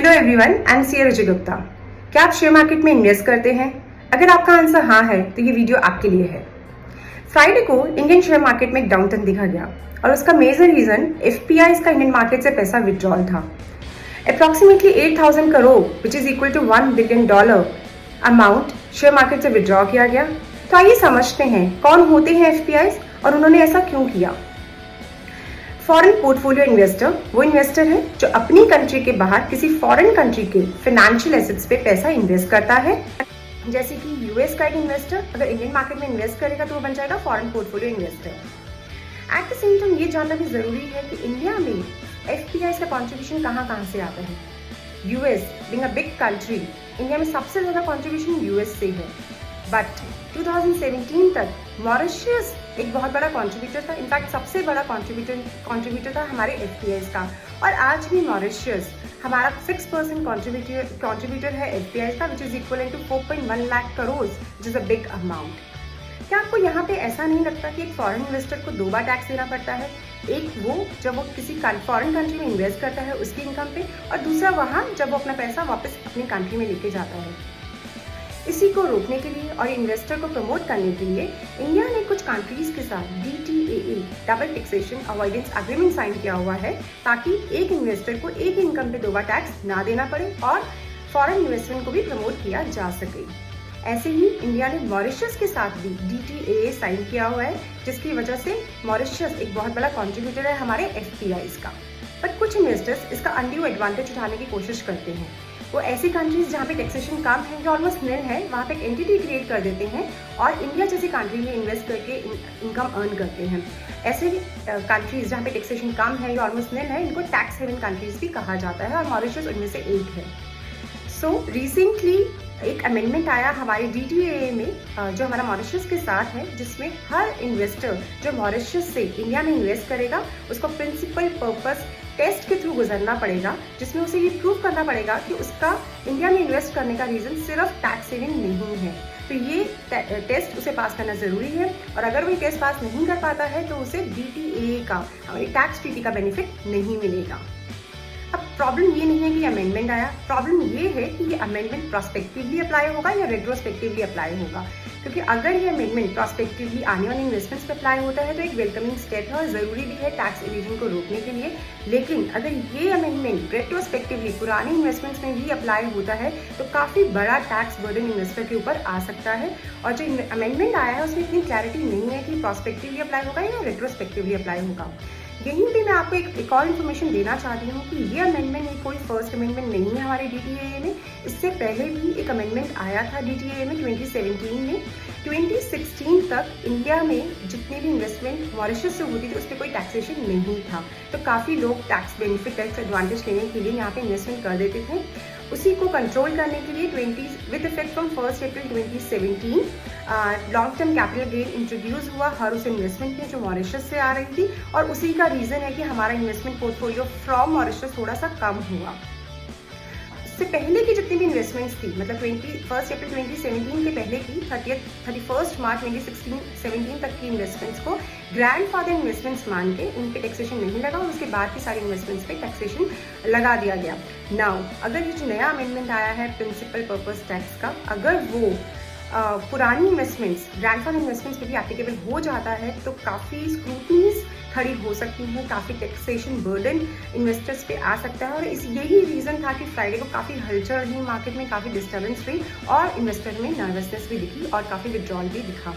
Hello everyone, I am C Ruchi Gupta. क्या आप share market में इन्वेस्ट करते हैं? अगर आपका आंसर हाँ है तो ये वीडियो आपके लिए है। फ्राइडे को इंडियन शेयर मार्केट में एक डाउनटर्न दिखा गया और उसका मेजर रीजन एफपीआई का इंडियन मार्केट से पैसा विड्रॉल था। Approximately 8,000 crore which is equal to $1 billion amount share market से विड्रॉ किया गया। तो आइए समझते हैं कौन होते हैं एफपीआई और उन्होंने ऐसा क्यों किया। फॉरेन पोर्टफोलियो इन्वेस्टर वो इन्वेस्टर है जो अपनी कंट्री के बाहर किसी फॉरेन कंट्री के फाइनेंशियल एसेट्स पे पैसा इन्वेस्ट करता है। जैसे कि यूएस का एक इन्वेस्टर अगर इंडियन मार्केट में इन्वेस्ट करेगा तो वो बन जाएगा foreign portfolio investor. At the same time ये जानना भी जरूरी है कि इंडिया में एफपीआई का कॉन्ट्रीब्यूशन कहाँ से आता है। US being a big country, India में सबसे ज्यादा कॉन्ट्रीब्यूशन यूएस से है। बट 2017 तक मॉरिशस एक बहुत बड़ा कंट्रीब्यूटर था, इनफैक्ट सबसे बड़ा कंट्रीब्यूटर था हमारे एफपीआई का। और आज भी मॉरिशस हमारा 6% कंट्रीब्यूटर है एफपीआई का, which is equal to 4.1 lakh crore, which is a big amount. क्या आपको यहाँ पे ऐसा नहीं लगता कि एक फॉरेन इन्वेस्टर को 2 बार टैक्स देना पड़ता है? एक वो जब वो किसी फॉरेन कंट्री में इन्वेस्ट करता है उसकी इनकम पे, और दूसरा वहाँ जब वो अपना पैसा वापस अपनी कंट्री में लेके जाता है। इसी को रोकने के लिए और इन्वेस्टर को प्रमोट करने के लिए इंडिया ने कुछ कंट्रीज के साथ DTAA double taxation avoidance agreement sign किया हुआ है, ताकि एक इन्वेस्टर को एक इनकम पे 2 बार टैक्स ना देना पड़े और फॉरेन इन्वेस्टमेंट को भी प्रमोट किया जा सके। ऐसे ही इंडिया ने मॉरिशस के साथ भी DTAA साइन किया हुआ है, जिसकी वजह से मॉरिशस एक बहुत बड़ा कॉन्ट्रीब्यूटर है हमारे एफपीआई का। बट कुछ इन्वेस्टर्स इसका अनड्यू एडवांटेज उठाने की कोशिश करते हैं। वो ऐसी कंट्रीज जहाँ पे टैक्सेशन कम है या ऑलमोस्ट निल है, वहाँ पे एक एंटिटी क्रिएट कर देते हैं और इंडिया जैसी कंट्री में इन्वेस्ट करके इनकम अर्न करते हैं। ऐसे कंट्रीज जहाँ पे टैक्सेशन कम है या ऑलमोस्ट निल है, इनको टैक्स हेवन कंट्रीज भी कहा जाता है और मॉरिशस उनमें से एक है। सो रिसेंटली एक अमेंडमेंट आया हमारे DTAA में जो हमारा मॉरिशस के साथ है, जिसमें हर इन्वेस्टर जो मॉरिशस से इंडिया में इन्वेस्ट करेगा उसको प्रिंसिपल पर्पस टेस्ट के थ्रू गुजरना पड़ेगा, जिसमें उसे ये प्रूव करना पड़ेगा कि उसका इंडिया में इन्वेस्ट करने का रीजन सिर्फ टैक्स सेविंग नहीं है। तो ये टेस्ट उसे पास करना जरूरी है, और अगर वो टेस्ट पास नहीं कर पाता है तो उसे DTAA का हमारी टैक्स ट्रीटी का बेनिफिट नहीं मिलेगा। अब प्रॉब्लम ये नहीं है कि अमेंडमेंट आया, प्रॉब्लम ये है कि ये अमेंडमेंट प्रोस्पेक्टिवली अप्लाई होगा या रेट्रोस्पेक्टिवली अप्लाई होगा। क्योंकि अगर ये अमेंडमेंट प्रोस्पेक्टिवली आने वाले इन्वेस्टमेंट्स पे अप्लाई होता है तो एक वेलकमिंग स्टेप है और ज़रूरी भी है टैक्स इवेजन को रोकने के लिए। लेकिन अगर ये अमेंडमेंट रेट्रोस्पेक्टिवली पुराने इन्वेस्टमेंट्स में भी अप्लाई होता है तो काफ़ी बड़ा टैक्स बर्डन इन्वेस्टर के ऊपर आ सकता है। और जो अमेंडमेंट आया है उसमें इतनी क्लैरिटी नहीं है कि प्रोस्पेक्टिवली अप्लाई होगा या रेट्रोस्पेक्टिवली अप्लाई होगा। यहीं पे मैं आपको एक और इन्फॉर्मेशन देना चाहती हूँ कि ये अमेंडमेंट ये कोई फर्स्ट अमेंडमेंट नहीं है हमारे DTAA में। इससे पहले भी एक अमेंडमेंट आया था DTAA में 2017 में। 2016 तक इंडिया में जितनी भी इन्वेस्टमेंट मॉरिशस से होती थी उस पर कोई टैक्सेशन नहीं था, तो काफ़ी लोग टैक्स बेनिफिट टैक्स एडवांटेज लेने के लिए यहाँ पे इन्वेस्टमेंट कर देते थे। उसी को कंट्रोल करने के लिए with effect from 1 April 2017 long term capital gain introduce हुआ हर उस इन्वेस्टमेंट में जो मॉरिशस से आ रही थी, और उसी का रीज़न है कि हमारा इन्वेस्टमेंट पोर्टफोलियो फ्रॉम मॉरिशस थोड़ा सा कम हुआ। इससे पहले की जितनी भी इन्वेस्टमेंट्स थी, मतलब 1 अप्रैल 2017 के पहले की 31 मार्च 2016-17 तक की इन्वेस्टमेंट्स को ग्रैंडफादर इन्वेस्टमेंट्स मान के उन पे टैक्सेशन नहीं लगा और उसके बाद की सारी इन्वेस्टमेंट्स पे टैक्सेशन लगा दिया गया। नाउ अगर ये जो नया अमेंडमेंट आया है प्रिंसिपल पर्पस टैक्स का, अगर वो पुरानी इन्वेस्टमेंट्स ग्रैंडफादर इन्वेस्टमेंट्स पे भी एप्लीकेबल हो जाता है तो काफ़ी स्क्रूटनीज खड़ी हो सकती हैं, काफ़ी टैक्सेशन बर्डन इन्वेस्टर्स पे आ सकता है। और यही रीज़न था कि फ्राइडे को काफ़ी हलचल रही मार्केट में, काफ़ी डिस्टर्बेंस रही और इन्वेस्टर में नर्वसनेस भी दिखी और काफ़ी विड्रॉल भी दिखा।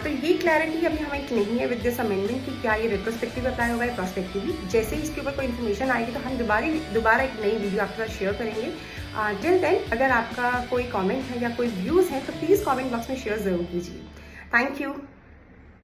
तो ये क्लैरिटी अभी हमें नहीं है विद दिस अमेंडमेंट कि क्या ये रेट्रोस्पेक्टिव अप्लाई होगा या प्रोस्पेक्टिवली। जैसे ही इसके ऊपर कोई इन्फॉर्मेशन आएगी तो हम दोबारा एक नई वीडियो आपके साथ शेयर करेंगे। टिल देन अगर आपका कोई कमेंट है या कोई व्यूज़ है तो प्लीज़ कमेंट बॉक्स में शेयर ज़रूर कीजिए। Thank you.